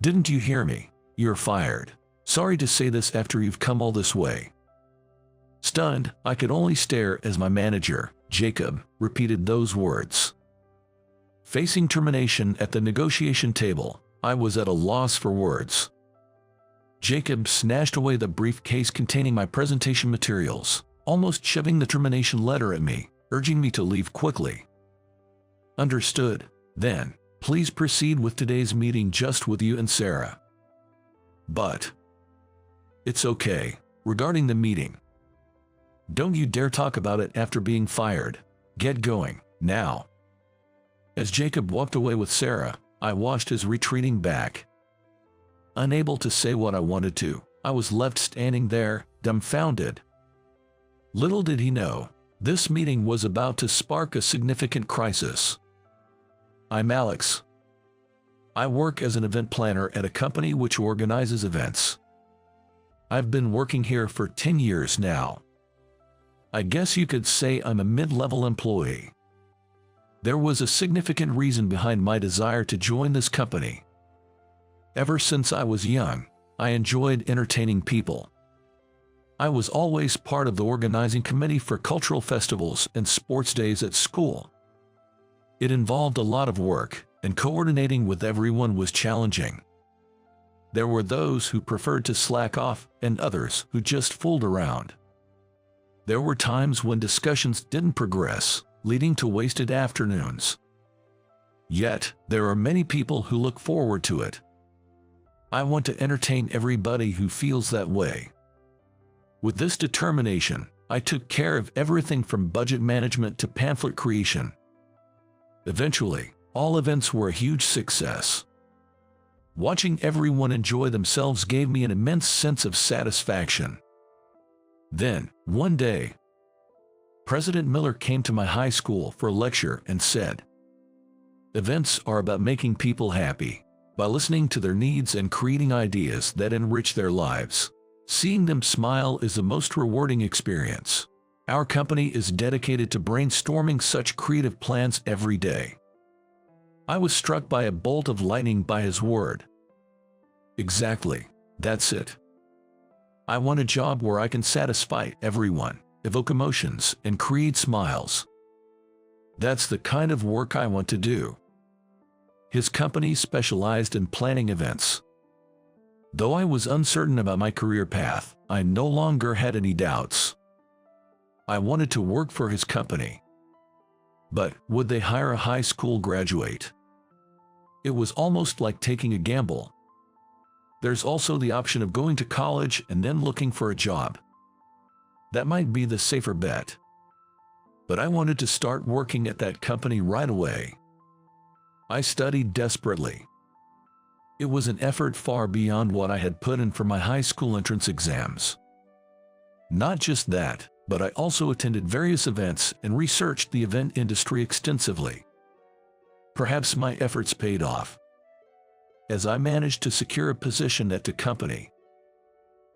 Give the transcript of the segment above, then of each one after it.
Didn't you hear me? You're fired. Sorry to say this after you've come all this way. Stunned, I could only stare as my manager, Jacob, repeated those words. Facing termination at the negotiation table, I was at a loss for words. Jacob snatched away the briefcase containing my presentation materials, almost shoving the termination letter at me, urging me to leave quickly. Understood. Then, please proceed with today's meeting just with you and Sarah. But it's okay. Regarding the meeting, don't you dare talk about it after being fired. Get going, now. As Jacob walked away with Sarah, I watched his retreating back. Unable to say what I wanted to, I was left standing there, dumbfounded. Little did he know, this meeting was about to spark a significant crisis. I'm Alex. I work as an event planner at a company which organizes events. I've been working here for 10 years now. I guess you could say I'm a mid-level employee. There was a significant reason behind my desire to join this company. Ever since I was young, I enjoyed entertaining people. I was always part of the organizing committee for cultural festivals and sports days at school. It involved a lot of work, and coordinating with everyone was challenging. There were those who preferred to slack off and others who just fooled around. There were times when discussions didn't progress, leading to wasted afternoons. Yet, there are many people who look forward to it. I want to entertain everybody who feels that way. With this determination, I took care of everything from budget management to pamphlet creation. Eventually, all events were a huge success. Watching everyone enjoy themselves gave me an immense sense of satisfaction. Then, one day, President Miller came to my high school for a lecture and said, "Events are about making people happy, by listening to their needs and creating ideas that enrich their lives. Seeing them smile is the most rewarding experience. Our company is dedicated to brainstorming such creative plans every day." I was struck by a bolt of lightning by his word. Exactly, that's it. I want a job where I can satisfy everyone, evoke emotions, and create smiles. That's the kind of work I want to do. His company specialized in planning events. Though I was uncertain about my career path, I no longer had any doubts. I wanted to work for his company. But would they hire a high school graduate? It was almost like taking a gamble. There's also the option of going to college and then looking for a job. That might be the safer bet. But I wanted to start working at that company right away. I studied desperately. It was an effort far beyond what I had put in for my high school entrance exams. Not just that, but I also attended various events and researched the event industry extensively. Perhaps my efforts paid off, as I managed to secure a position at the company.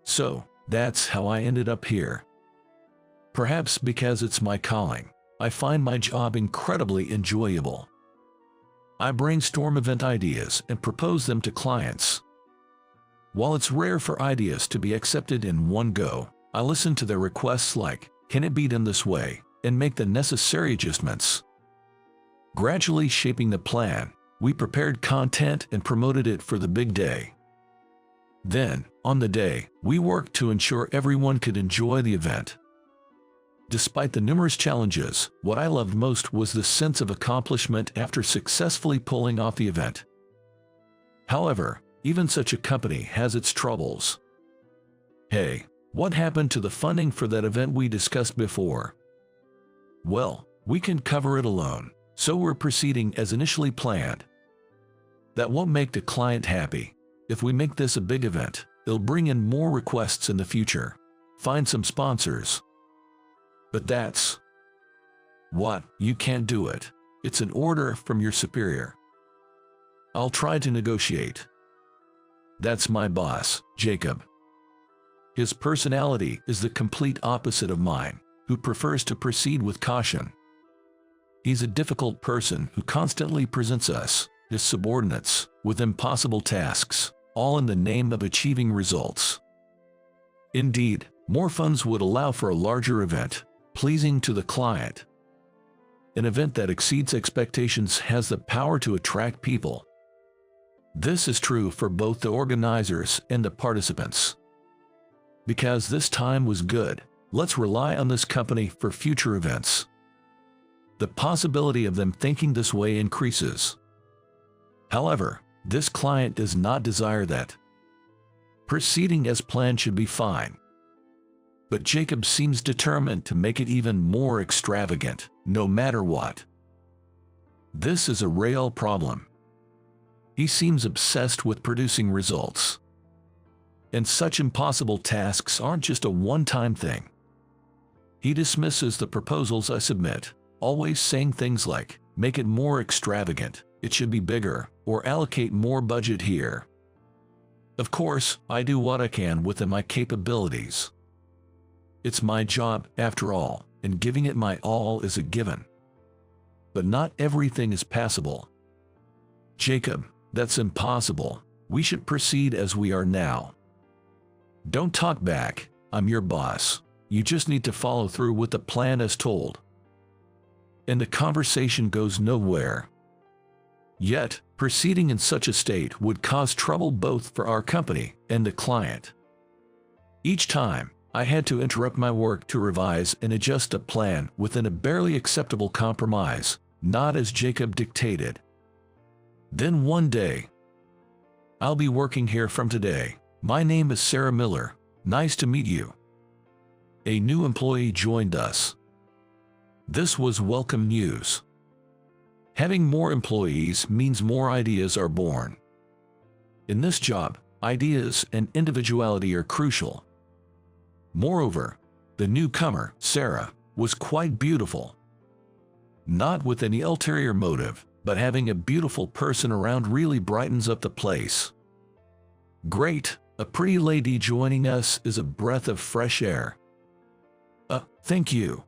So, that's how I ended up here. Perhaps because it's my calling, I find my job incredibly enjoyable. I brainstorm event ideas and propose them to clients. While it's rare for ideas to be accepted in one go, I listen to their requests like, "Can it be done this way?" and make the necessary adjustments. Gradually shaping the plan, we prepared content and promoted it for the big day. Then, on the day, we worked to ensure everyone could enjoy the event. Despite the numerous challenges, what I loved most was the sense of accomplishment after successfully pulling off the event. However, even such a company has its troubles. Hey, what happened to the funding for that event we discussed before? Well, we can cover it alone, so we're proceeding as initially planned. That won't make the client happy. If we make this a big event, it'll bring in more requests in the future. Find some sponsors. But that's what, you can't do it. It's an order from your superior. I'll try to negotiate. That's my boss, Jacob. His personality is the complete opposite of mine, who prefers to proceed with caution. He's a difficult person who constantly presents us, his subordinates, with impossible tasks, all in the name of achieving results. Indeed, more funds would allow for a larger event, pleasing to the client. An event that exceeds expectations has the power to attract people. This is true for both the organizers and the participants. Because this time was good, let's rely on this company for future events. The possibility of them thinking this way increases. However, this client does not desire that. Proceeding as planned should be fine. But Jacob seems determined to make it even more extravagant, no matter what. This is a real problem. He seems obsessed with producing results. And such impossible tasks aren't just a one-time thing. He dismisses the proposals I submit, always saying things like, make it more extravagant, it should be bigger, or allocate more budget here. Of course, I do what I can within my capabilities. It's my job, after all, and giving it my all is a given. But not everything is passable. Jacob, that's impossible. We should proceed as we are now. Don't talk back. I'm your boss. You just need to follow through with the plan as told. And the conversation goes nowhere. Yet, proceeding in such a state would cause trouble both for our company and the client. Each time, I had to interrupt my work to revise and adjust a plan within a barely acceptable compromise, not as Jacob dictated. Then one day, I'll be working here from today. My name is Sarah Miller. Nice to meet you. A new employee joined us. This was welcome news. Having more employees means more ideas are born. In this job, ideas and individuality are crucial. Moreover, the newcomer, Sarah, was quite beautiful. Not with any ulterior motive, but having a beautiful person around really brightens up the place. Great, a pretty lady joining us is a breath of fresh air. Thank you.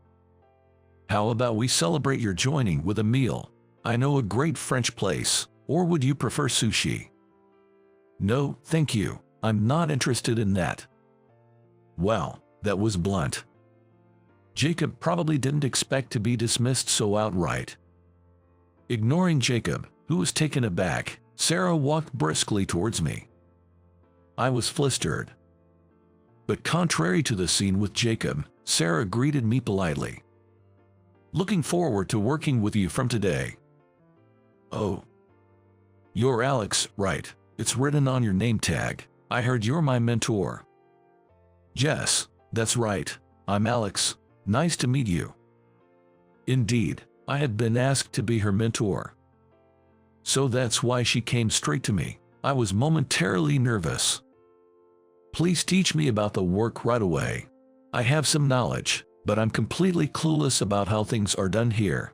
How about we celebrate your joining with a meal? I know a great French place, or would you prefer sushi? No, thank you, I'm not interested in that. Well, that was blunt. Jacob probably didn't expect to be dismissed so outright. Ignoring Jacob, who was taken aback, Sarah walked briskly towards me. I was flustered. But contrary to the scene with Jacob, Sarah greeted me politely. Looking forward to working with you from today. Oh. You're Alex, right? It's written on your name tag. I heard you're my mentor. Yes, that's right. I'm Alex. Nice to meet you. Indeed, I had been asked to be her mentor. So that's why she came straight to me. I was momentarily nervous. Please teach me about the work right away. I have some knowledge, but I'm completely clueless about how things are done here.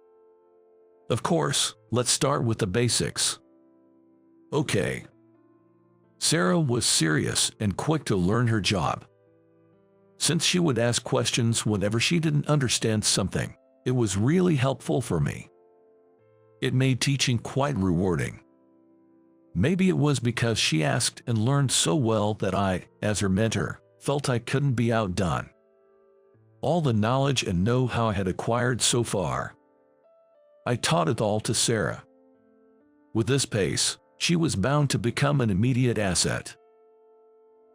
Of course, let's start with the basics. Okay. Sarah was serious and quick to learn her job. Since she would ask questions whenever she didn't understand something, it was really helpful for me. It made teaching quite rewarding. Maybe it was because she asked and learned so well that I, as her mentor, felt I couldn't be outdone. All the knowledge and know-how I had acquired so far, I taught it all to Sarah. With this pace, she was bound to become an immediate asset.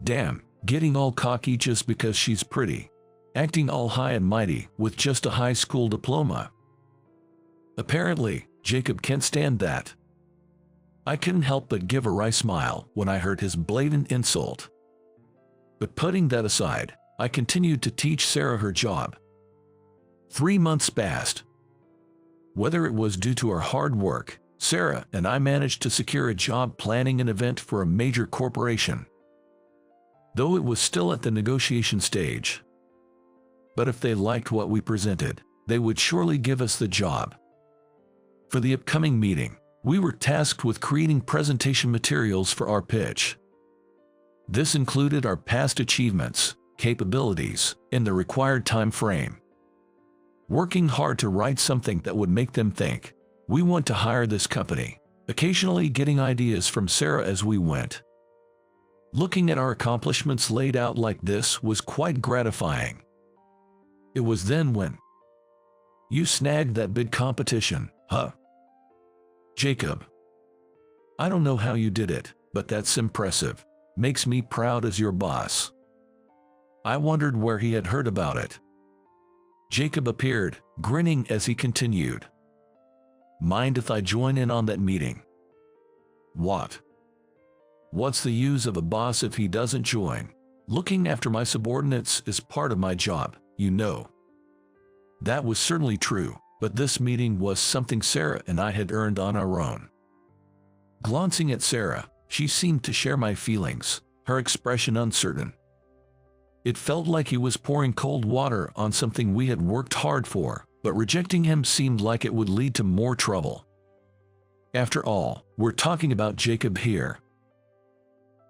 Damn, getting all cocky just because she's pretty. Acting all high and mighty with just a high school diploma. Apparently, Jacob can't stand that. I couldn't help but give a wry smile when I heard his blatant insult. But putting that aside, I continued to teach Sarah her job. 3 months passed. Whether it was due to our hard work, Sarah and I managed to secure a job planning an event for a major corporation. Though it was still at the negotiation stage. But if they liked what we presented, they would surely give us the job. For the upcoming meeting, we were tasked with creating presentation materials for our pitch. This included our past achievements, capabilities, and the required time frame. Working hard to write something that would make them think, we want to hire this company. occasionally getting ideas from Sarah as we went. Looking at our accomplishments laid out like this was quite gratifying. It was then when you snagged that big competition, huh? Jacob, I don't know how you did it, but that's impressive. Makes me proud as your boss. I wondered where he had heard about it. Jacob appeared, grinning as he continued. Mind if I join in on that meeting? What? What's the use of a boss if he doesn't join? Looking after my subordinates is part of my job, you know. That was certainly true, but this meeting was something Sarah and I had earned on our own. Glancing at Sarah, she seemed to share my feelings, her expression uncertain. It felt like he was pouring cold water on something we had worked hard for, but rejecting him seemed like it would lead to more trouble. After all, we're talking about Jacob here.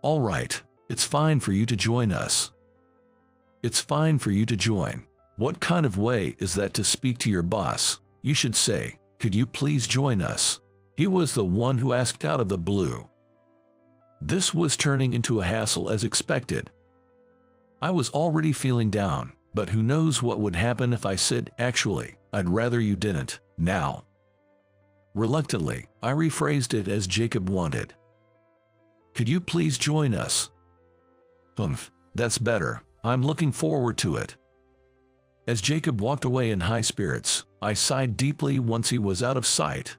All right, it's fine for you to join us. It's fine for you to join. What kind of way is that to speak to your boss? You should say, could you please join us? He was the one who asked out of the blue. This was turning into a hassle as expected. I was already feeling down, but who knows what would happen if I said, actually, I'd rather you didn't, now. Reluctantly, I rephrased it as Jacob wanted. Could you please join us? That's better. I'm looking forward to it. As Jacob walked away in high spirits, I sighed deeply once he was out of sight.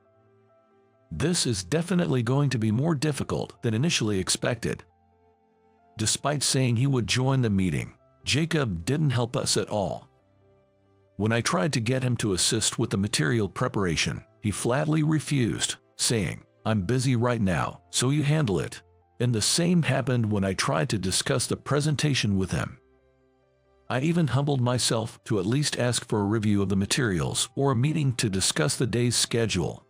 This is definitely going to be more difficult than initially expected. Despite saying he would join the meeting, Jacob didn't help us at all. When I tried to get him to assist with the material preparation, he flatly refused, saying, I'm busy right now, so you handle it. And the same happened when I tried to discuss the presentation with him. I even humbled myself to at least ask for a review of the materials or a meeting to discuss the day's schedule.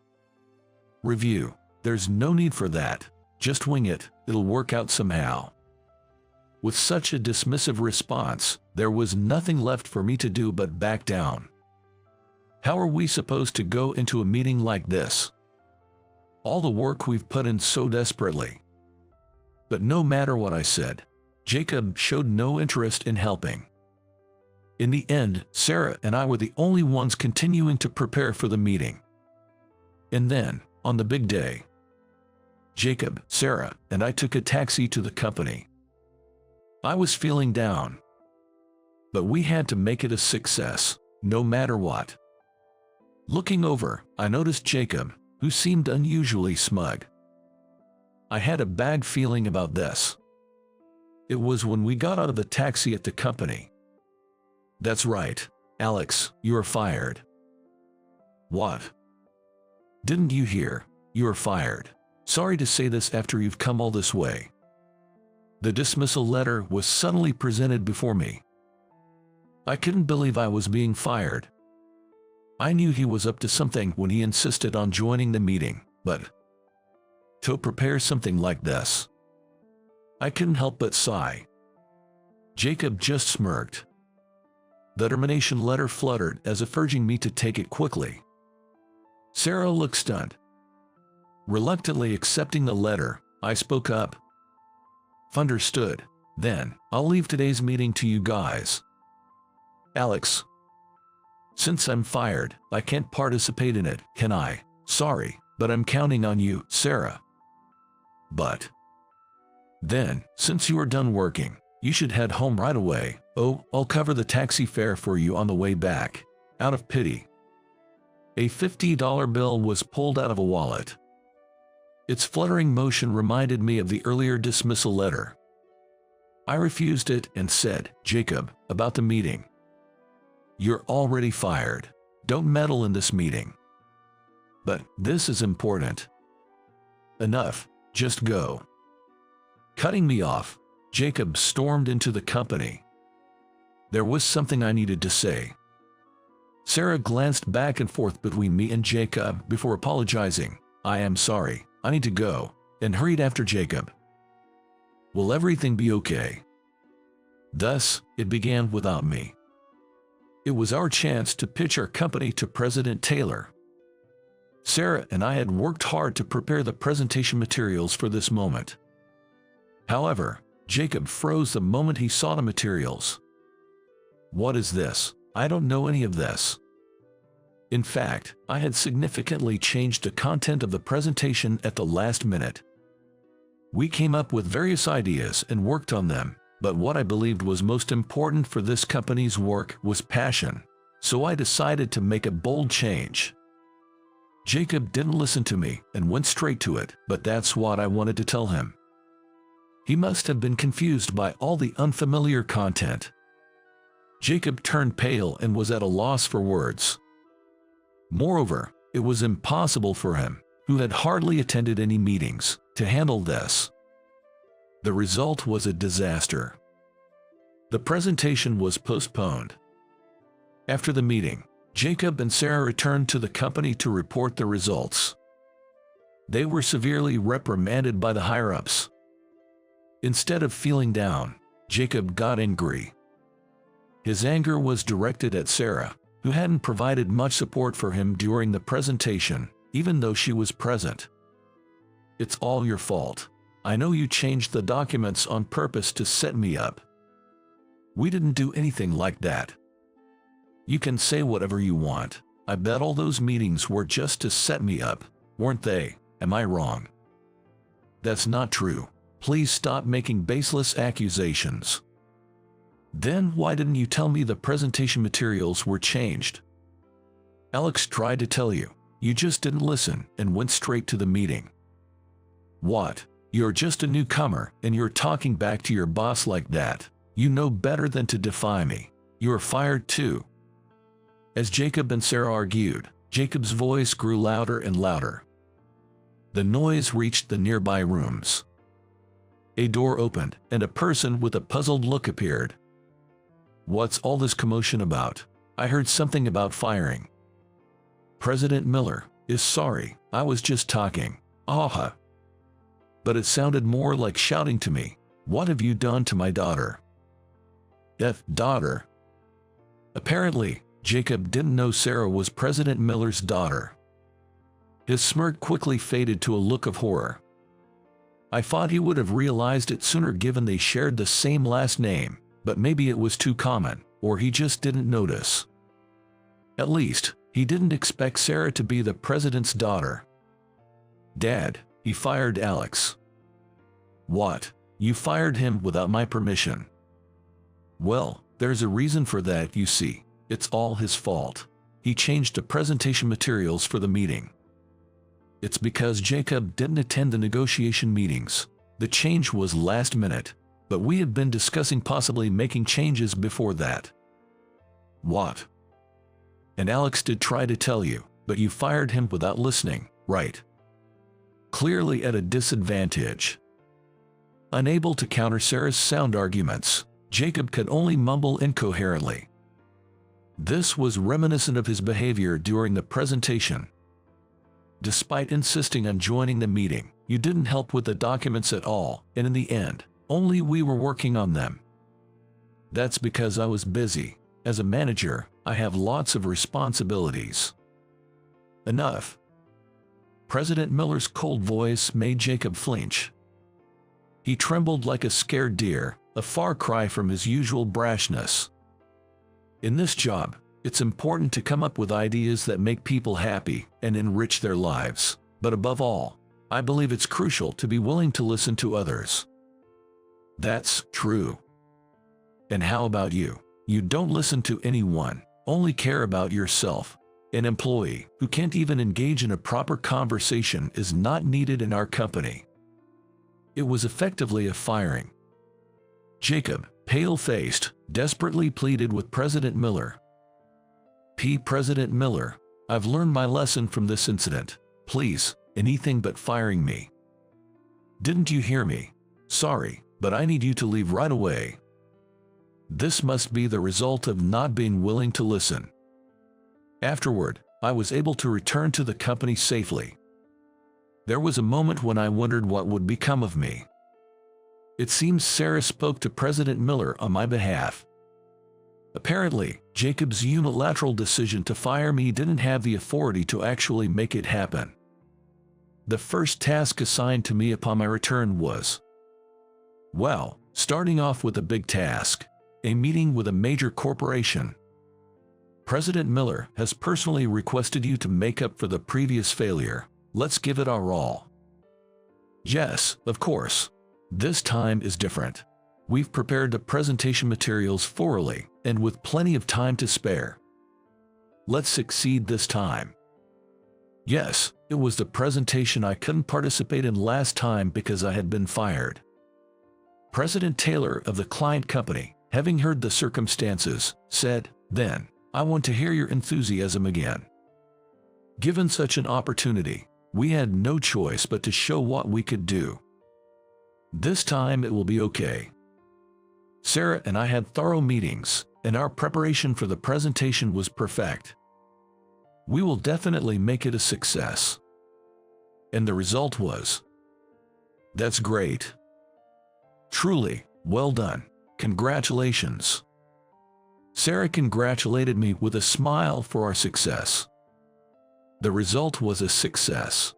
Review. There's no need for that. Just wing it, it'll work out somehow. With such a dismissive response, there was nothing left for me to do but back down. How are we supposed to go into a meeting like this? All the work we've put in so desperately. But no matter what I said, Jacob showed no interest in helping. In the end, Sarah and I were the only ones continuing to prepare for the meeting. And then, on the big day, Jacob, Sarah, and I took a taxi to the company. I was feeling down, but we had to make it a success, no matter what. Looking over, I noticed Jacob, who seemed unusually smug. I had a bad feeling about this. It was when we got out of the taxi at the company. That's right, Alex, you are fired. What? Didn't you hear? You are fired. Sorry to say this after you've come all this way. The dismissal letter was suddenly presented before me. I couldn't believe I was being fired. I knew he was up to something when he insisted on joining the meeting, but to prepare something like this, I couldn't help but sigh. Jacob just smirked. The termination letter fluttered as if urging me to take it quickly. Sarah looked stunned. Reluctantly accepting the letter, I spoke up. Understood. Then, I'll leave today's meeting to you guys. Alex. Since I'm fired, I can't participate in it, can I? Sorry, but I'm counting on you, Sarah. But then, since you are done working, you should head home right away. Oh, I'll cover the taxi fare for you on the way back. Out of pity. A $50 bill was pulled out of a wallet. Its fluttering motion reminded me of the earlier dismissal letter. I refused it and said, Jacob, about the meeting. You're already fired. Don't meddle in this meeting. But this is important. Enough. Just go. Cutting me off, Jacob stormed into the company. There was something I needed to say. Sarah glanced back and forth between me and Jacob before apologizing. I am sorry, I need to go, and hurried after Jacob. Will everything be okay? Thus, it began without me. It was our chance to pitch our company to President Taylor. Sarah and I had worked hard to prepare the presentation materials for this moment. However, Jacob froze the moment he saw the materials. What is this? I don't know any of this. In fact, I had significantly changed the content of the presentation at the last minute. We came up with various ideas and worked on them, but what I believed was most important for this company's work was passion, so I decided to make a bold change. Jacob didn't listen to me and went straight to it, but that's what I wanted to tell him. He must have been confused by all the unfamiliar content. Jacob turned pale and was at a loss for words. Moreover, it was impossible for him, who had hardly attended any meetings, to handle this. The result was a disaster. The presentation was postponed. After the meeting, Jacob and Sarah returned to the company to report the results. They were severely reprimanded by the higher-ups. Instead of feeling down, Jacob got angry. His anger was directed at Sarah, who hadn't provided much support for him during the presentation, even though she was present. "It's all your fault. I know you changed the documents on purpose to set me up. We didn't do anything like that. You can say whatever you want. I bet all those meetings were just to set me up, weren't they? Am I wrong?" "That's not true. Please stop making baseless accusations." "Then why didn't you tell me the presentation materials were changed?" "Alex tried to tell you. You just didn't listen and went straight to the meeting." "What? You're just a newcomer and you're talking back to your boss like that? You know better than to defy me. You're fired too." As Jacob and Sarah argued, Jacob's voice grew louder and louder. The noise reached the nearby rooms. A door opened and a person with a puzzled look appeared. "What's all this commotion about? I heard something about firing." "President Miller is sorry. I was just talking." "Aha." But it sounded more like shouting to me. "What have you done to my daughter?" Daughter? Apparently, Jacob didn't know Sarah was President Miller's daughter. His smirk quickly faded to a look of horror. I thought he would have realized it sooner given they shared the same last name, but maybe it was too common, or he just didn't notice. At least, he didn't expect Sarah to be the president's daughter. "Dad, he fired Alex." "What? You fired him without my permission?" "Well, there's a reason for that, you see. It's all his fault. He changed the presentation materials for the meeting." "It's because Jacob didn't attend the negotiation meetings. The change was last minute, but we had been discussing possibly making changes before that." "What? And Alex did try to tell you, but you fired him without listening, right?" Clearly at a disadvantage. Unable to counter Sarah's sound arguments, Jacob could only mumble incoherently. This was reminiscent of his behavior during the presentation. "Despite insisting on joining the meeting, you didn't help with the documents at all, and in the end, only we were working on them." "That's because I was busy. As a manager, I have lots of responsibilities." "Enough." President Miller's cold voice made Jacob flinch. He trembled like a scared deer, a far cry from his usual brashness. In this job, it's important to come up with ideas that make people happy and enrich their lives, but above all, I believe it's crucial to be willing to listen to others. "That's true. And how about you? You don't listen to anyone, only care about yourself. An employee who can't even engage in a proper conversation is not needed in our company." It was effectively a firing. Jacob, pale-faced, desperately pleaded with President Miller. "President Miller, I've learned my lesson from this incident. Please, anything but firing me." "Didn't you hear me? Sorry, but I need you to leave right away." This must be the result of not being willing to listen. Afterward, I was able to return to the company safely. There was a moment when I wondered what would become of me. It seems Sarah spoke to President Miller on my behalf. Apparently, Jacob's unilateral decision to fire me didn't have the authority to actually make it happen. The first task assigned to me upon my return was, well, starting off with a big task, a meeting with a major corporation. President Miller has personally requested you to make up for the previous failure. Let's give it our all. Yes, of course. This time is different. We've prepared the presentation materials thoroughly and with plenty of time to spare. Let's succeed this time. Yes, it was the presentation I couldn't participate in last time because I had been fired. President Taylor of the client company, having heard the circumstances, said, "Then, I want to hear your enthusiasm again." Given such an opportunity, we had no choice but to show what we could do. This time it will be okay. Sarah and I had thorough meetings, and our preparation for the presentation was perfect. We will definitely make it a success. And the result was, "That's great. Truly, well done. Congratulations." Sarah congratulated me with a smile for our success. The result was a success.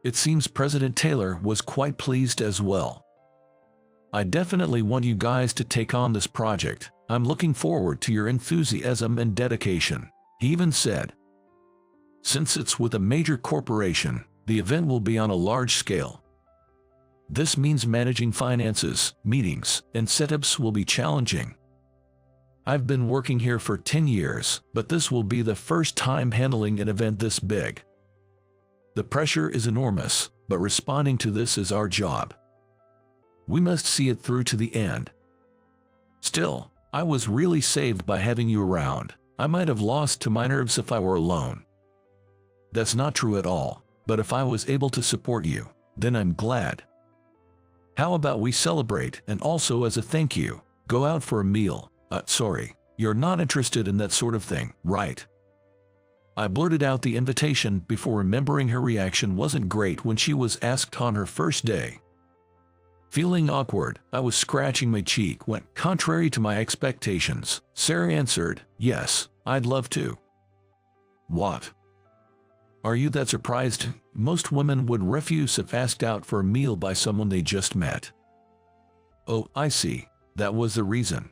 It seems President Taylor was quite pleased as well. "I definitely want you guys to take on this project. I'm looking forward to your enthusiasm and dedication," he even said. "Since it's with a major corporation, the event will be on a large scale. This means managing finances, meetings, and setups will be challenging. I've been working here for 10 years, but this will be the first time handling an event this big. The pressure is enormous, but responding to this is our job. We must see it through to the end." Still, I was really saved by having you around. I might have lost to my nerves if I were alone. That's not true at all, but if I was able to support you, then I'm glad. How about we celebrate and also as a thank you, go out for a meal? Sorry, you're not interested in that sort of thing, right? I blurted out the invitation before remembering her reaction wasn't great when she was asked on her first day. Feeling awkward, I was scratching my cheek when, contrary to my expectations, Sarah answered, "Yes, I'd love to." "What? Are you that surprised? Most women would refuse if asked out for a meal by someone they just met." "Oh, I see. That was the reason."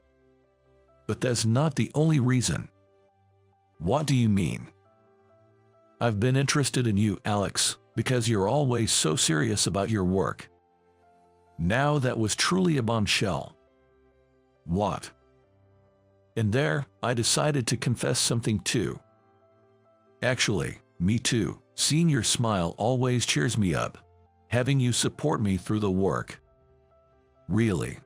"But that's not the only reason." "What do you mean?" "I've been interested in you, Alex, because you're always so serious about your work." Now that was truly a bombshell. "What?" And there, I decided to confess something too. "Actually, me too. Seeing your smile always cheers me up. Having you support me through the work." "Really?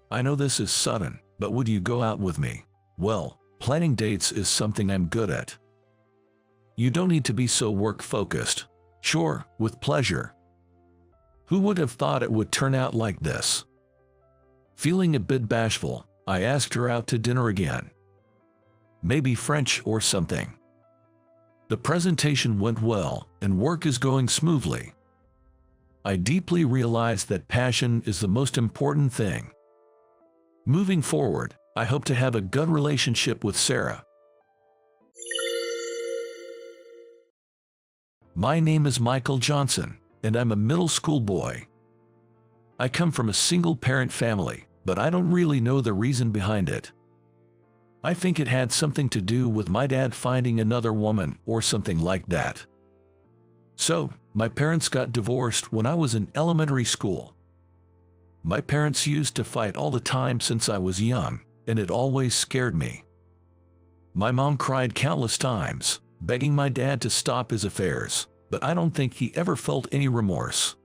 I know this is sudden, but would you go out with me?" "Well, planning dates is something I'm good at." "You don't need to be so work-focused." "Sure, with pleasure." Who would have thought it would turn out like this? Feeling a bit bashful, I asked her out to dinner again. Maybe French or something. The presentation went well, and work is going smoothly. I deeply realized that passion is the most important thing. Moving forward, I hope to have a good relationship with Sarah. My name is Michael Johnson, and I'm a middle school boy. I come from a single-parent family, but I don't really know the reason behind it. I think it had something to do with my dad finding another woman or something like that. So, my parents got divorced when I was in elementary school. My parents used to fight all the time since I was young, and it always scared me. My mom cried countless times, begging my dad to stop his affairs, but I don't think he ever felt any remorse.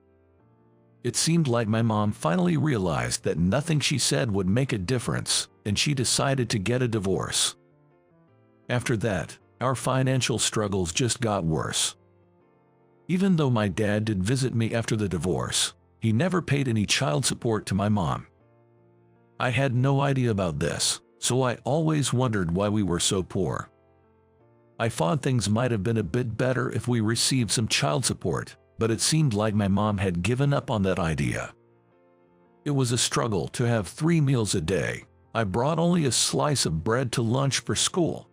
It seemed like my mom finally realized that nothing she said would make a difference, and she decided to get a divorce. After that, our financial struggles just got worse. Even though my dad did visit me after the divorce, he never paid any child support to my mom. I had no idea about this, so I always wondered why we were so poor. I thought things might have been a bit better if we received some child support, but it seemed like my mom had given up on that idea. It was a struggle to have 3 meals a day, I brought only a slice of bread to lunch for school.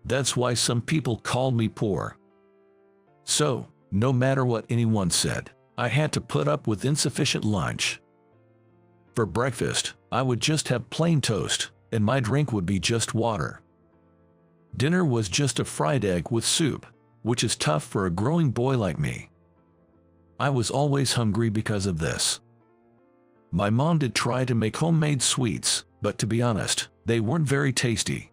That's why some people called me poor. So, no matter what anyone said, I had to put up with insufficient lunch. For breakfast, I would just have plain toast, and my drink would be just water. Dinner was just a fried egg with soup, which is tough for a growing boy like me. I was always hungry because of this. My mom did try to make homemade sweets, but to be honest, they weren't very tasty.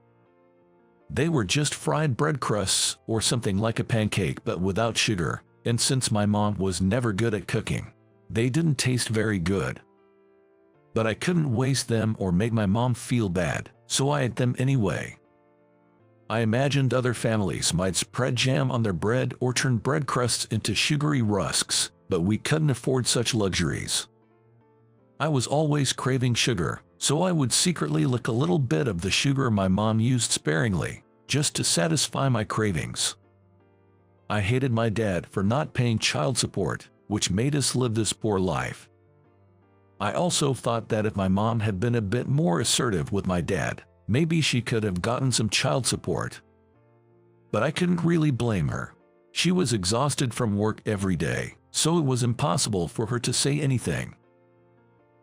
They were just fried bread crusts or something like a pancake but without sugar, and since my mom was never good at cooking, they didn't taste very good. But I couldn't waste them or make my mom feel bad, so I ate them anyway. I imagined other families might spread jam on their bread or turn bread crusts into sugary rusks, but we couldn't afford such luxuries. I was always craving sugar, so I would secretly lick a little bit of the sugar my mom used sparingly, just to satisfy my cravings. I hated my dad for not paying child support, which made us live this poor life. I also thought that if my mom had been a bit more assertive with my dad, maybe she could have gotten some child support. But I couldn't really blame her. She was exhausted from work every day, so it was impossible for her to say anything.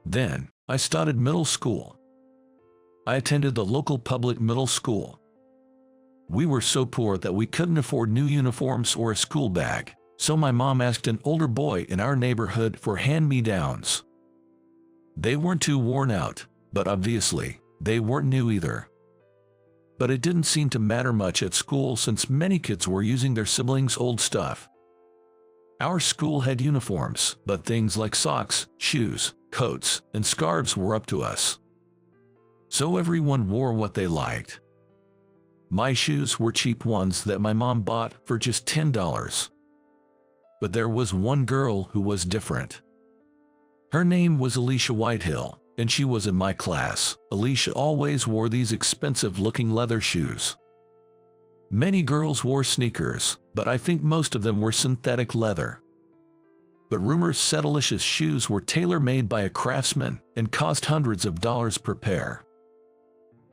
Then, I started middle school. I attended the local public middle school. We were so poor that we couldn't afford new uniforms or a school bag, so my mom asked an older boy in our neighborhood for hand-me-downs. They weren't too worn out, but obviously, they weren't new either. But it didn't seem to matter much at school since many kids were using their siblings' old stuff. Our school had uniforms, but things like socks, shoes, coats, and scarves were up to us. So everyone wore what they liked. My shoes were cheap ones that my mom bought for just $10. But there was one girl who was different. Her name was Alicia Whitehill, and she was in my class. Alicia always wore these expensive-looking leather shoes. Many girls wore sneakers, but I think most of them were synthetic leather. But rumors said Alicia's shoes were tailor-made by a craftsman and cost hundreds of dollars per pair.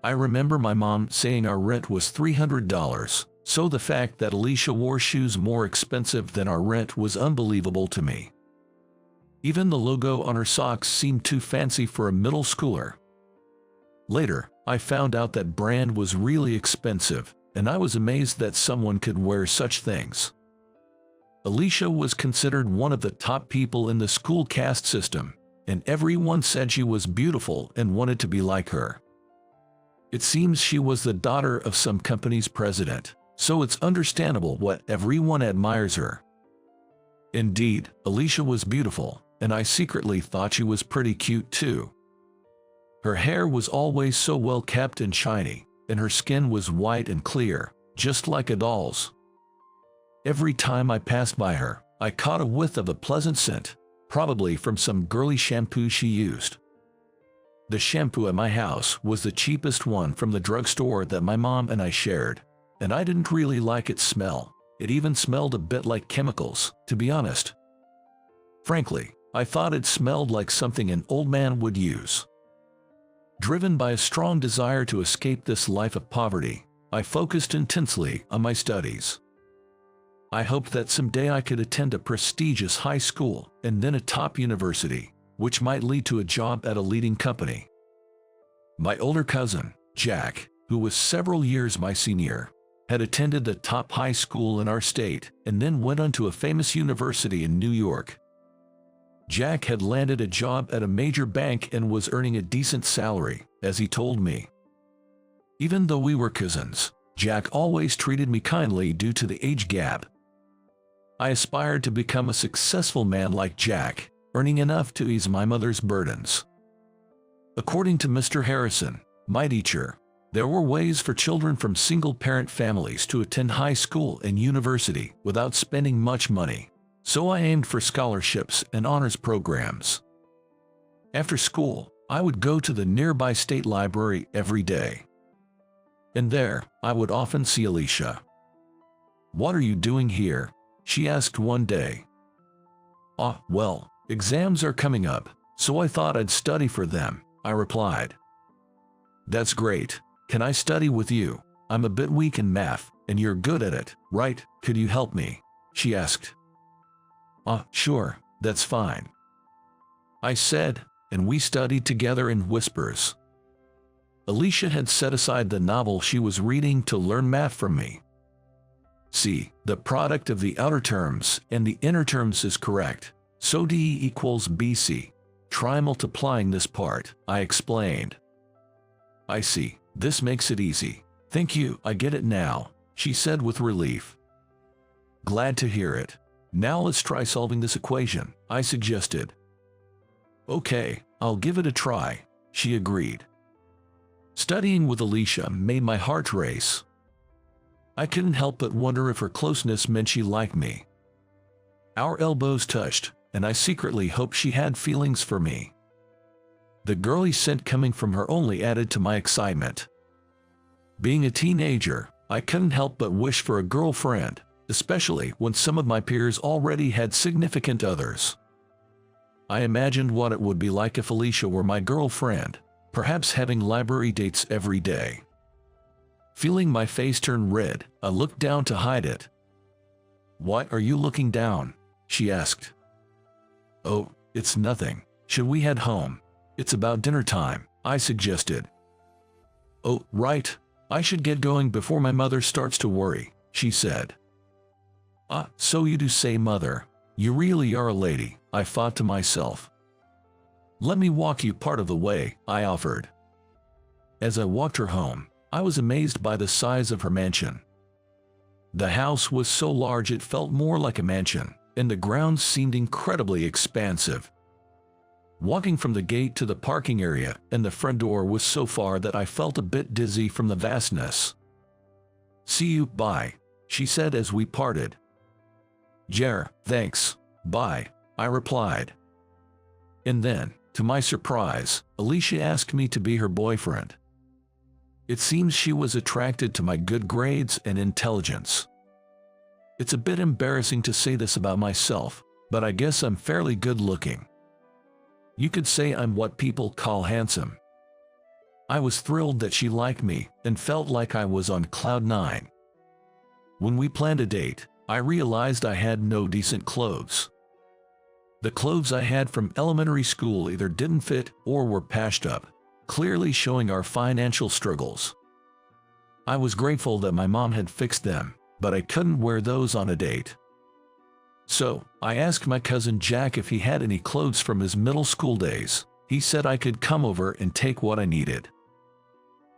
I remember my mom saying our rent was $300, so the fact that Alicia wore shoes more expensive than our rent was unbelievable to me. Even the logo on her socks seemed too fancy for a middle schooler. Later, I found out that brand was really expensive, and I was amazed that someone could wear such things. Alicia was considered one of the top people in the school caste system, and everyone said she was beautiful and wanted to be like her. It seems she was the daughter of some company's president, so it's understandable why everyone admires her. Indeed, Alicia was beautiful, and I secretly thought she was pretty cute too. Her hair was always so well kept and shiny, and her skin was white and clear, just like a doll's. Every time I passed by her, I caught a whiff of a pleasant scent, probably from some girly shampoo she used. The shampoo at my house was the cheapest one from the drugstore that my mom and I shared, and I didn't really like its smell. It even smelled a bit like chemicals, to be honest. Frankly, I thought it smelled like something an old man would use. Driven by a strong desire to escape this life of poverty, I focused intensely on my studies. I hoped that someday I could attend a prestigious high school and then a top university, which might lead to a job at a leading company. My older cousin, Jack, who was several years my senior, had attended the top high school in our state and then went on to a famous university in New York. Jack had landed a job at a major bank and was earning a decent salary, as he told me. Even though we were cousins, Jack always treated me kindly due to the age gap. I aspired to become a successful man like Jack, earning enough to ease my mother's burdens. According to Mr. Harrison, my teacher, there were ways for children from single-parent families to attend high school and university without spending much money, so I aimed for scholarships and honors programs. After school, I would go to the nearby state library every day. And there, I would often see Alicia. "What are you doing here?" she asked one day. Well, exams are coming up, so I thought I'd study for them," I replied. That's great. Can I study with you? I'm a bit weak in math, and you're good at it, right? Could you help me? She asked. Sure, that's fine, I said, and we studied together in whispers. Alicia had set aside the novel she was reading to learn math from me. See, the product of the outer terms and the inner terms is correct, so DE equals BC. Try multiplying this part, I explained. I see, this makes it easy. Thank you, I get it now, she said with relief. Glad to hear it. Now let's try solving this equation, I suggested. Okay, I'll give it a try, she agreed. Studying with Alicia made my heart race. I couldn't help but wonder if her closeness meant she liked me. Our elbows touched, and I secretly hoped she had feelings for me. The girly scent coming from her only added to my excitement. Being a teenager, I couldn't help but wish for a girlfriend, especially when some of my peers already had significant others. I imagined what it would be like if Alicia were my girlfriend, perhaps having library dates every day. Feeling my face turn red, I looked down to hide it. Why are you looking down? She asked. Oh, it's nothing. Should we head home? It's about dinner time, I suggested. Oh, right. I should get going before my mother starts to worry, she said. So you do say, mother. You really are a lady, I thought to myself. Let me walk you part of the way, I offered. As I walked her home, I was amazed by the size of her mansion. The house was so large it felt more like a mansion, and the grounds seemed incredibly expansive. Walking from the gate to the parking area and the front door was so far that I felt a bit dizzy from the vastness. See you, bye, she said as we parted. Thanks, bye, I replied. And then, to my surprise, Alicia asked me to be her boyfriend. It seems she was attracted to my good grades and intelligence. It's a bit embarrassing to say this about myself, but I guess I'm fairly good looking. You could say I'm what people call handsome. I was thrilled that she liked me and felt like I was on cloud nine. When we planned a date, I realized I had no decent clothes. The clothes I had from elementary school either didn't fit or were patched up, clearly showing our financial struggles. I was grateful that my mom had fixed them, but I couldn't wear those on a date. So, I asked my cousin Jack if he had any clothes from his middle school days. He said I could come over and take what I needed.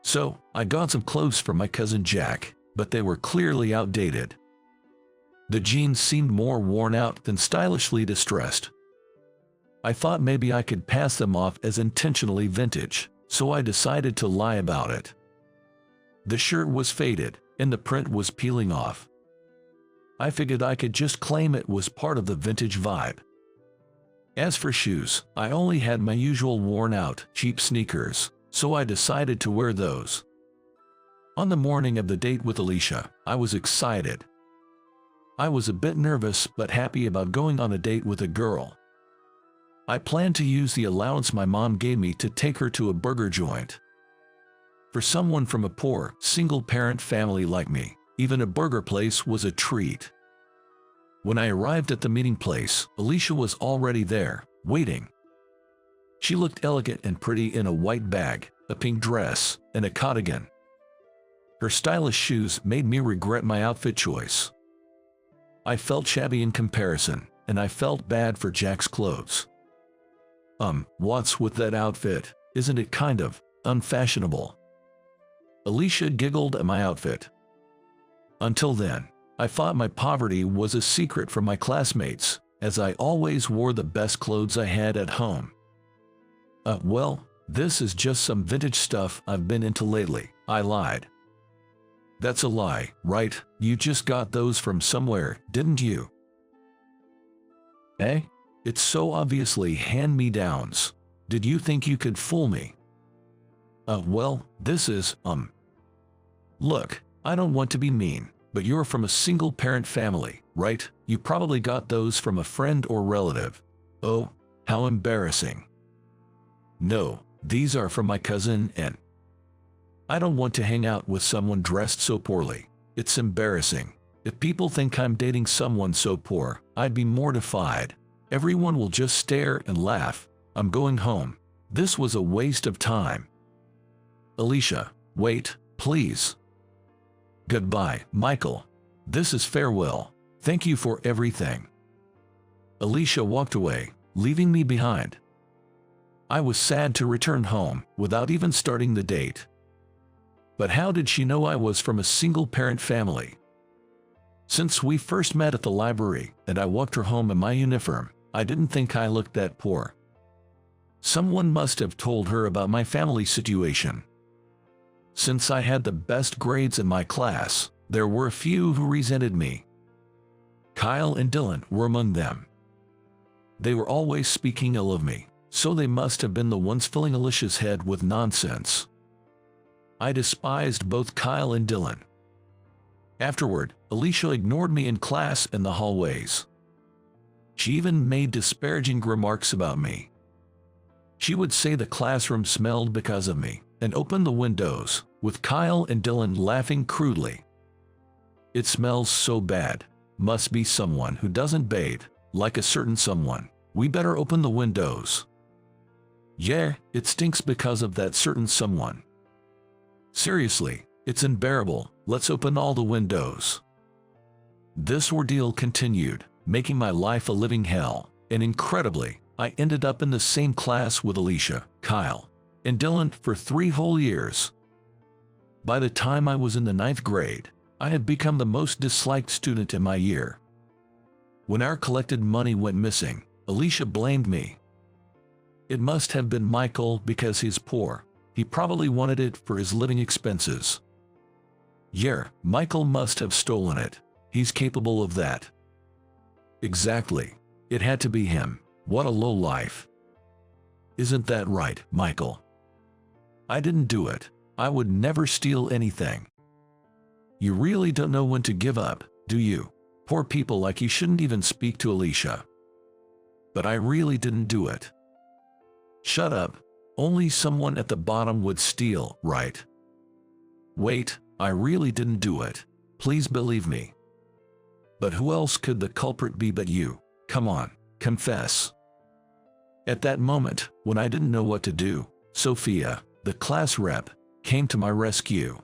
So, I got some clothes from my cousin Jack, but they were clearly outdated. The jeans seemed more worn out than stylishly distressed. I thought maybe I could pass them off as intentionally vintage, so I decided to lie about it. The shirt was faded, and the print was peeling off. I figured I could just claim it was part of the vintage vibe. As for shoes, I only had my usual worn-out, cheap sneakers, so I decided to wear those. On the morning of the date with Alicia, I was excited. I was a bit nervous but happy about going on a date with a girl. I planned to use the allowance my mom gave me to take her to a burger joint. For someone from a poor, single-parent family like me, even a burger place was a treat. When I arrived at the meeting place, Alicia was already there, waiting. She looked elegant and pretty in a white bag, a pink dress, and a cardigan. Her stylish shoes made me regret my outfit choice. I felt shabby in comparison, and I felt bad for Jack's clothes. What's with that outfit? Isn't it kind of unfashionable? Alicia giggled at my outfit. Until then, I thought my poverty was a secret from my classmates, as I always wore the best clothes I had at home. Well, this is just some vintage stuff I've been into lately, I lied. That's a lie, right? You just got those from somewhere, didn't you? It's so obviously hand-me-downs. Did you think you could fool me? Well, this is, Look, I don't want to be mean, but you're from a single-parent family, right? You probably got those from a friend or relative. Oh, how embarrassing. No, these are from my cousin and... I don't want to hang out with someone dressed so poorly. It's embarrassing. If people think I'm dating someone so poor, I'd be mortified. Everyone will just stare and laugh. I'm going home. This was a waste of time. Alicia, wait, please. Goodbye, Michael. This is farewell. Thank you for everything. Alicia walked away, leaving me behind. I was sad to return home without even starting the date. But how did she know I was from a single-parent family? Since we first met at the library and I walked her home in my uniform, I didn't think I looked that poor. Someone must have told her about my family situation. Since I had the best grades in my class, there were a few who resented me. Kyle and Dylan were among them. They were always speaking ill of me, so they must have been the ones filling Alicia's head with nonsense. I despised both Kyle and Dylan. Afterward, Alicia ignored me in class and the hallways. She even made disparaging remarks about me. She would say the classroom smelled because of me, and open the windows, with Kyle and Dylan laughing crudely. It smells so bad. Must be someone who doesn't bathe, like a certain someone. We better open the windows. Yeah, it stinks because of that certain someone. Seriously, it's unbearable. Let's open all the windows. This ordeal continued, making my life a living hell, and incredibly, I ended up in the same class with Alicia, Kyle, and Dylan for 3 whole years. By the time I was in the 9th grade, I had become the most disliked student in my year. When our collected money went missing, Alicia blamed me. It must have been Michael because he's poor. He probably wanted it for his living expenses. Yeah, Michael must have stolen it. He's capable of that. Exactly. It had to be him. What a lowlife. Isn't that right, Michael? I didn't do it. I would never steal anything. You really don't know when to give up, do you? Poor people like you shouldn't even speak to Alicia. But I really didn't do it. Shut up. Only someone at the bottom would steal, right? Wait, I really didn't do it. Please believe me. But who else could the culprit be but you? Come on, confess. At that moment, when I didn't know what to do, Sophia, the class rep, came to my rescue.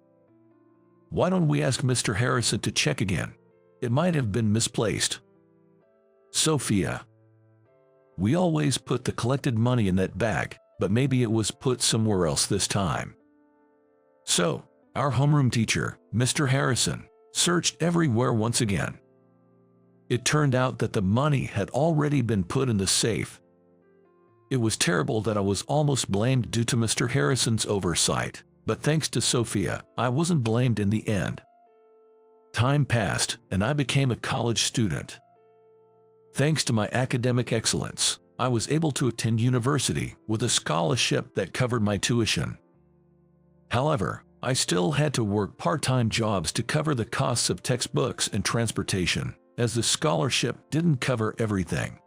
Why don't we ask Mr. Harrison to check again? It might have been misplaced. Sophia. We always put the collected money in that bag, but maybe it was put somewhere else this time. So, our homeroom teacher, Mr. Harrison, searched everywhere once again. It turned out that the money had already been put in the safe. It was terrible that I was almost blamed due to Mr. Harrison's oversight, but thanks to Sophia, I wasn't blamed in the end. Time passed, and I became a college student. Thanks to my academic excellence, I was able to attend university with a scholarship that covered my tuition. However, I still had to work part-time jobs to cover the costs of textbooks and transportation, as the scholarship didn't cover everything.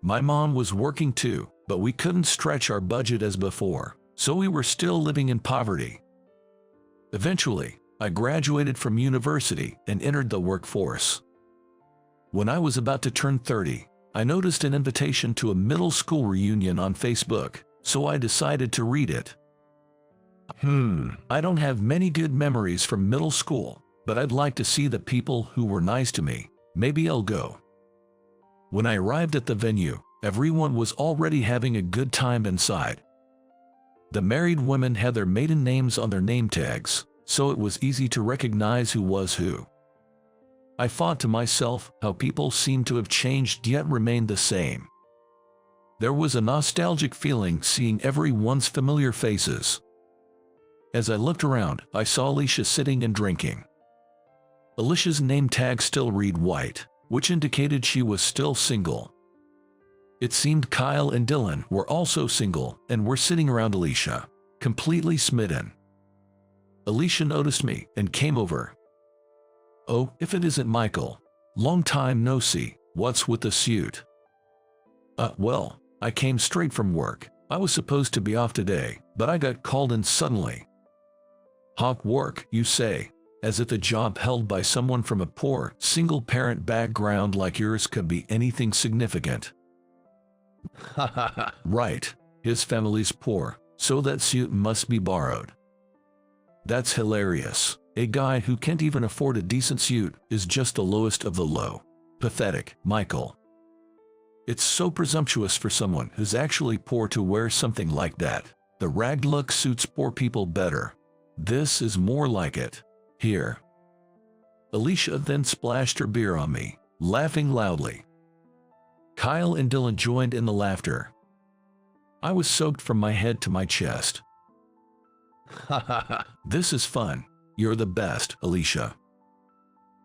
My mom was working too, but we couldn't stretch our budget as before, so we were still living in poverty. Eventually, I graduated from university and entered the workforce. When I was about to turn 30, I noticed an invitation to a middle school reunion on Facebook, so I decided to read it. I don't have many good memories from middle school, but I'd like to see the people who were nice to me. Maybe I'll go. When I arrived at the venue, everyone was already having a good time inside. The married women had their maiden names on their name tags, so it was easy to recognize who was who. I thought to myself how people seemed to have changed yet remained the same. There was a nostalgic feeling seeing everyone's familiar faces. As I looked around, I saw Alicia sitting and drinking. Alicia's name tag still read white, which indicated she was still single. It seemed Kyle and Dylan were also single and were sitting around Alicia, completely smitten. Alicia noticed me and came over. Oh, if it isn't Michael. Long time no see. What's with the suit? Well, I came straight from work. I was supposed to be off today, but I got called in suddenly. Hawk work, you say? As if a job held by someone from a poor, single-parent background like yours could be anything significant. Ha ha ha. Right. His family's poor, so that suit must be borrowed. That's hilarious. A guy who can't even afford a decent suit is just the lowest of the low. Pathetic, Michael. It's so presumptuous for someone who's actually poor to wear something like that. The ragged look suits poor people better. This is more like it. Here. Alicia then splashed her beer on me, laughing loudly. Kyle and Dylan joined in the laughter. I was soaked from my head to my chest. Ha ha ha. This is fun. You're the best, Alicia.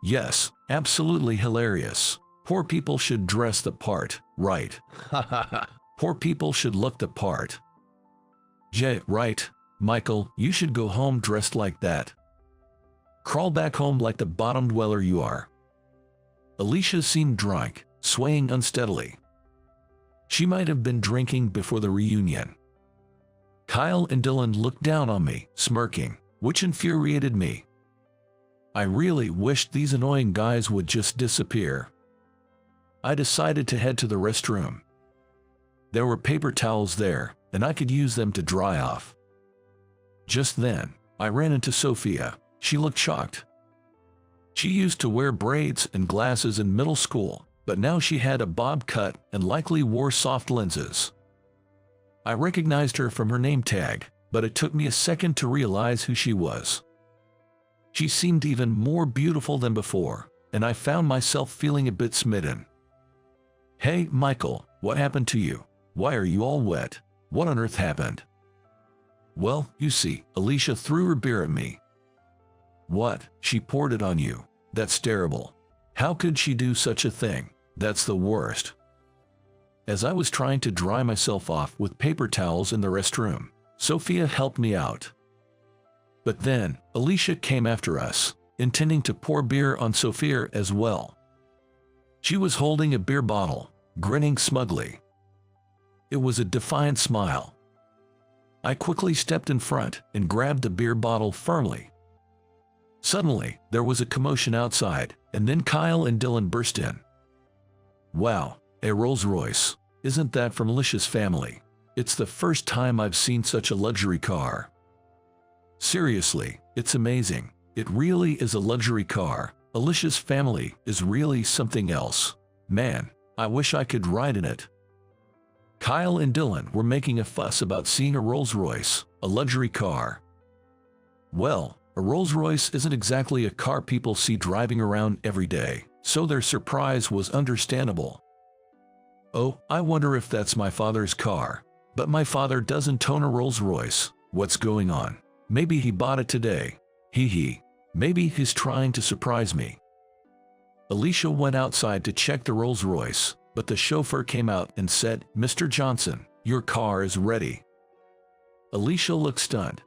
Yes, absolutely hilarious. Poor people should dress the part, right? Ha ha ha. Poor people should look the part. Yeah, right. Michael, you should go home dressed like that. Crawl back home like the bottom dweller you are. Alicia seemed drunk, swaying unsteadily. She might have been drinking before the reunion. Kyle and Dylan looked down on me, smirking, which infuriated me. I really wished these annoying guys would just disappear. I decided to head to the restroom. There were paper towels there, and I could use them to dry off. Just then, I ran into Sophia. She looked shocked. She used to wear braids and glasses in middle school, but now she had a bob cut and likely wore soft lenses. I recognized her from her name tag, but it took me a second to realize who she was. She seemed even more beautiful than before, and I found myself feeling a bit smitten. Hey, Michael, what happened to you? Why are you all wet? What on earth happened? Well, you see, Alicia threw her beer at me. What? She poured it on you? That's terrible. How could she do such a thing? That's the worst. As I was trying to dry myself off with paper towels in the restroom, Sophia helped me out. But then, Alicia came after us, intending to pour beer on Sophia as well. She was holding a beer bottle, grinning smugly. It was a defiant smile. I quickly stepped in front and grabbed the beer bottle firmly. Suddenly, there was a commotion outside, and then Kyle and Dylan burst in. Wow, a Rolls Royce. Isn't that from Alicia's family? It's the first time I've seen such a luxury car. Seriously, it's amazing. It really is a luxury car. Alicia's family is really something else. Man, I wish I could ride in it. Kyle and Dylan were making a fuss about seeing a Rolls Royce, a luxury car. Well, a Rolls Royce isn't exactly a car people see driving around every day, so their surprise was understandable. Oh, I wonder if that's my father's car. But my father doesn't own a Rolls Royce. What's going on? Maybe he bought it today. Hee. Maybe he's trying to surprise me. Alicia went outside to check the Rolls Royce, but the chauffeur came out and said, Mr. Johnson, your car is ready. Alicia looked stunned.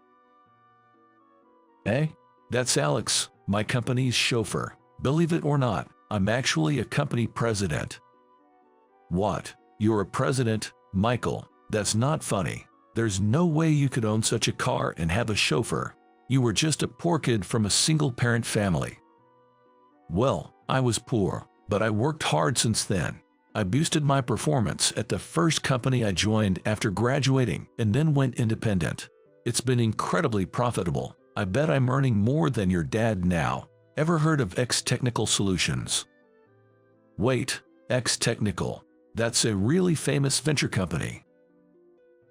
Eh? That's Alex, my company's chauffeur. Believe it or not, I'm actually a company president. What? You're a president, Michael? That's not funny. There's no way you could own such a car and have a chauffeur. You were just a poor kid from a single-parent family. Well, I was poor, but I worked hard since then. I boosted my performance at the first company I joined after graduating and then went independent. It's been incredibly profitable. I bet I'm earning more than your dad now. Ever heard of X Technical Solutions? Wait, X Technical. That's a really famous venture company.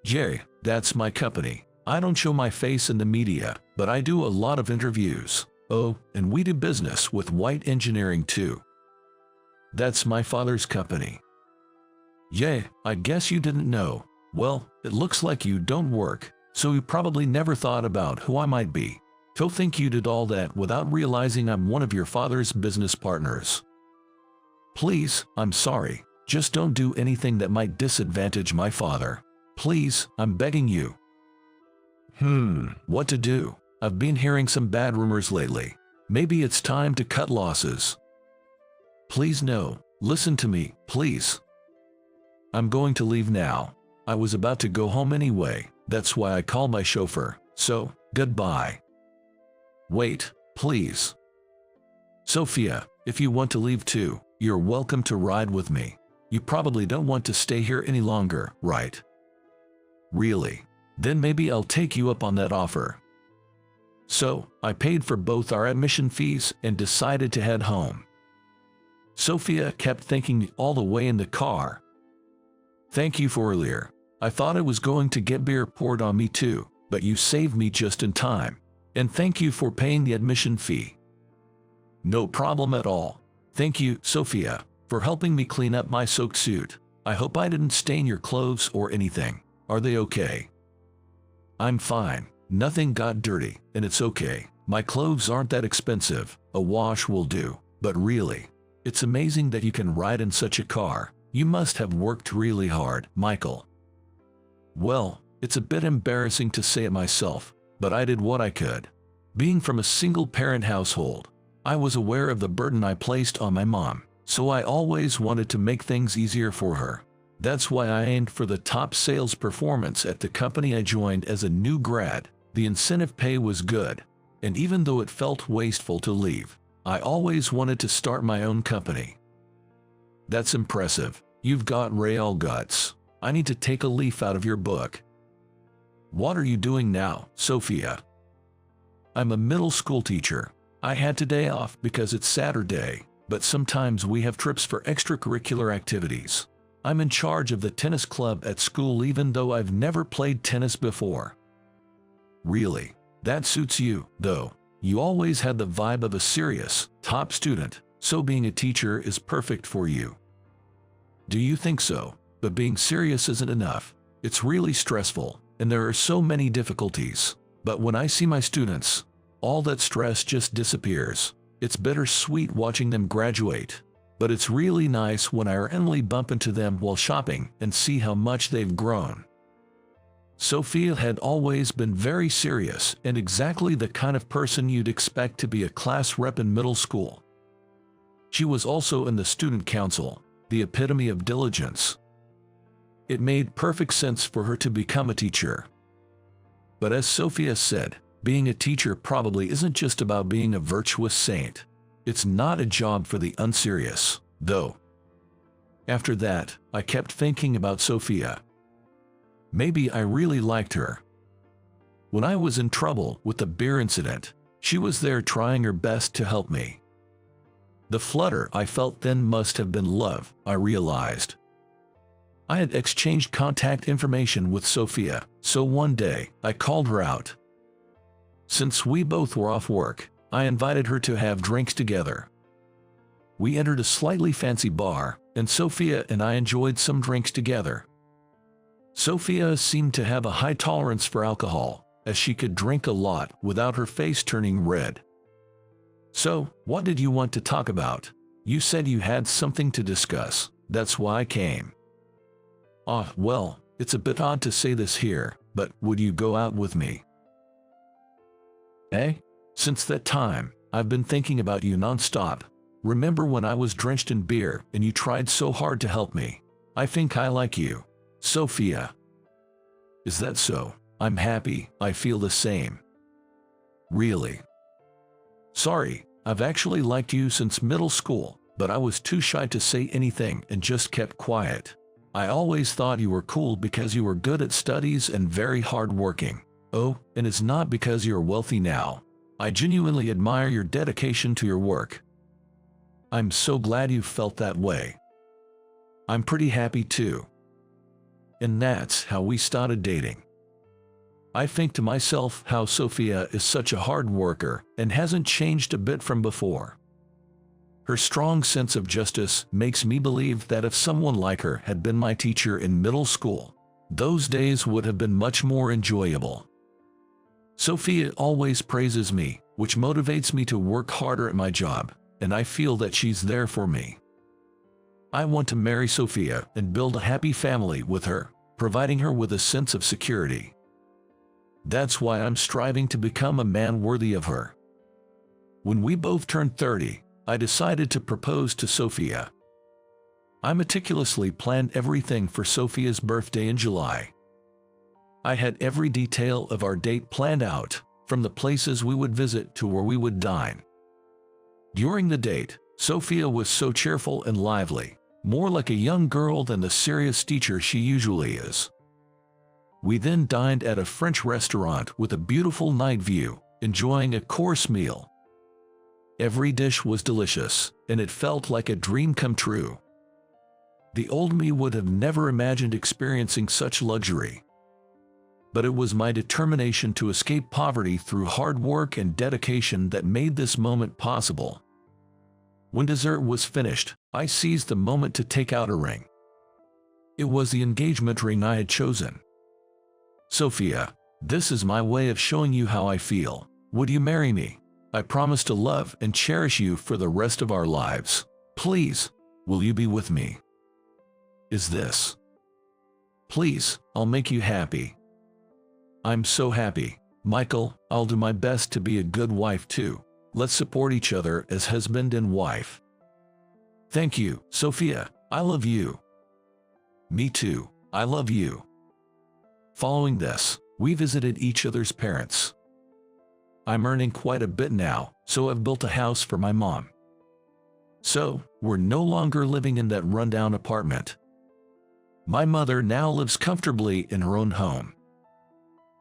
Yeah, that's my company. I don't show my face in the media, but I do a lot of interviews. Oh, and we do business with White Engineering too. That's my father's company. Yeah, I guess you didn't know. Well, it looks like you don't work, so you probably never thought about who I might be. To think you did all that without realizing I'm one of your father's business partners. Please, I'm sorry. Just don't do anything that might disadvantage my father. Please, I'm begging you. What to do? I've been hearing some bad rumors lately. Maybe it's time to cut losses. Please no, listen to me, please. I'm going to leave now. I was about to go home anyway, that's why I called my chauffeur, so, goodbye. Wait, please. Sophia, if you want to leave too, you're welcome to ride with me. You probably don't want to stay here any longer, right? Really? Then maybe I'll take you up on that offer. So, I paid for both our admission fees and decided to head home. Sophia kept thanking me all the way in the car. Thank you for earlier. I thought I was going to get beer poured on me too, but you saved me just in time. And thank you for paying the admission fee. No problem at all. Thank you, Sophia, for helping me clean up my soaked suit. I hope I didn't stain your clothes or anything. Are they okay? I'm fine. Nothing got dirty, and it's okay. My clothes aren't that expensive. A wash will do. But really, it's amazing that you can ride in such a car. You must have worked really hard, Michael. Well, it's a bit embarrassing to say it myself, but I did what I could. Being from a single-parent household, I was aware of the burden I placed on my mom, so I always wanted to make things easier for her. That's why I aimed for the top sales performance at the company I joined as a new grad. The incentive pay was good, and even though it felt wasteful to leave, I always wanted to start my own company. That's impressive. You've got real guts. I need to take a leaf out of your book. What are you doing now, Sophia? I'm a middle school teacher. I had today off because it's Saturday, but sometimes we have trips for extracurricular activities. I'm in charge of the tennis club at school even though I've never played tennis before. Really? That suits you, though. You always had the vibe of a serious, top student, so being a teacher is perfect for you. Do you think so? But being serious isn't enough. It's really stressful, and there are so many difficulties. But when I see my students, all that stress just disappears. It's bittersweet watching them graduate. But it's really nice when I randomly bump into them while shopping and see how much they've grown. Sophia had always been very serious and exactly the kind of person you'd expect to be a class rep in middle school. She was also in the student council, the epitome of diligence. It made perfect sense for her to become a teacher. But as Sophia said, being a teacher probably isn't just about being a virtuous saint. It's not a job for the unserious, though. After that, I kept thinking about Sophia. Maybe I really liked her. When I was in trouble with the beer incident, she was there trying her best to help me. The flutter I felt then must have been love, I realized. I had exchanged contact information with Sophia, so one day, I called her out. Since we both were off work, I invited her to have drinks together. We entered a slightly fancy bar, and Sophia and I enjoyed some drinks together. Sophia seemed to have a high tolerance for alcohol, as she could drink a lot without her face turning red. So, what did you want to talk about? You said you had something to discuss. That's why I came. Well, it's a bit odd to say this here, but would you go out with me? Since that time, I've been thinking about you non-stop. Remember when I was drenched in beer and you tried so hard to help me? I think I like you, Sophia. Is that so? I'm happy. I feel the same. Really? Sorry, I've actually liked you since middle school, but I was too shy to say anything and just kept quiet. I always thought you were cool because you were good at studies and very hardworking. Oh, and it's not because you're wealthy now. I genuinely admire your dedication to your work. I'm so glad you felt that way. I'm pretty happy too. And that's how we started dating. I think to myself how Sophia is such a hard worker and hasn't changed a bit from before. Her strong sense of justice makes me believe that if someone like her had been my teacher in middle school, those days would have been much more enjoyable. Sophia always praises me, which motivates me to work harder at my job, and I feel that she's there for me. I want to marry Sophia and build a happy family with her, providing her with a sense of security. That's why I'm striving to become a man worthy of her. When we both turned 30, I decided to propose to Sophia. I meticulously planned everything for Sophia's birthday in July. I had every detail of our date planned out, from the places we would visit to where we would dine. During the date, Sophia was so cheerful and lively, more like a young girl than the serious teacher she usually is. We then dined at a French restaurant with a beautiful night view, enjoying a course meal. Every dish was delicious, and it felt like a dream come true. The old me would have never imagined experiencing such luxury. But it was my determination to escape poverty through hard work and dedication that made this moment possible. When dessert was finished, I seized the moment to take out a ring. It was the engagement ring I had chosen. "Sophia, this is my way of showing you how I feel. Would you marry me? I promise to love and cherish you for the rest of our lives. Please, will you be with me? Is this? Please, I'll make you happy." "I'm so happy. Michael, I'll do my best to be a good wife too. Let's support each other as husband and wife." "Thank you, Sophia. I love you." "Me too. I love you." Following this, we visited each other's parents. I'm earning quite a bit now, so I've built a house for my mom. So, we're no longer living in that rundown apartment. My mother now lives comfortably in her own home.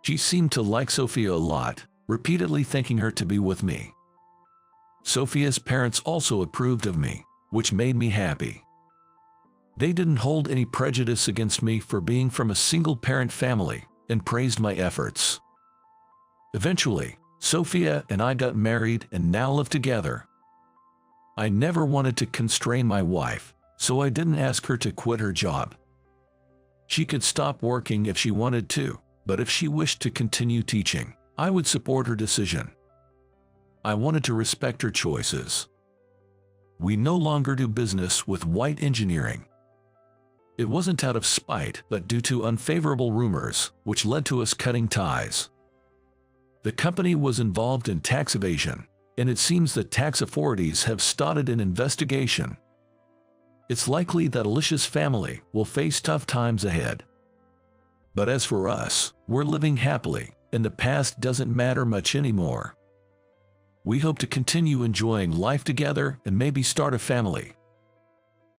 She seemed to like Sophia a lot, repeatedly thanking her to be with me. Sophia's parents also approved of me, which made me happy. They didn't hold any prejudice against me for being from a single-parent family and praised my efforts. Eventually, Sophia and I got married and now live together. I never wanted to constrain my wife, so I didn't ask her to quit her job. She could stop working if she wanted to, but if she wished to continue teaching, I would support her decision. I wanted to respect her choices. We no longer do business with White Engineering. It wasn't out of spite, but due to unfavorable rumors, which led to us cutting ties. The company was involved in tax evasion, and it seems that tax authorities have started an investigation. It's likely that Alicia's family will face tough times ahead. But as for us, we're living happily, and the past doesn't matter much anymore. We hope to continue enjoying life together and maybe start a family.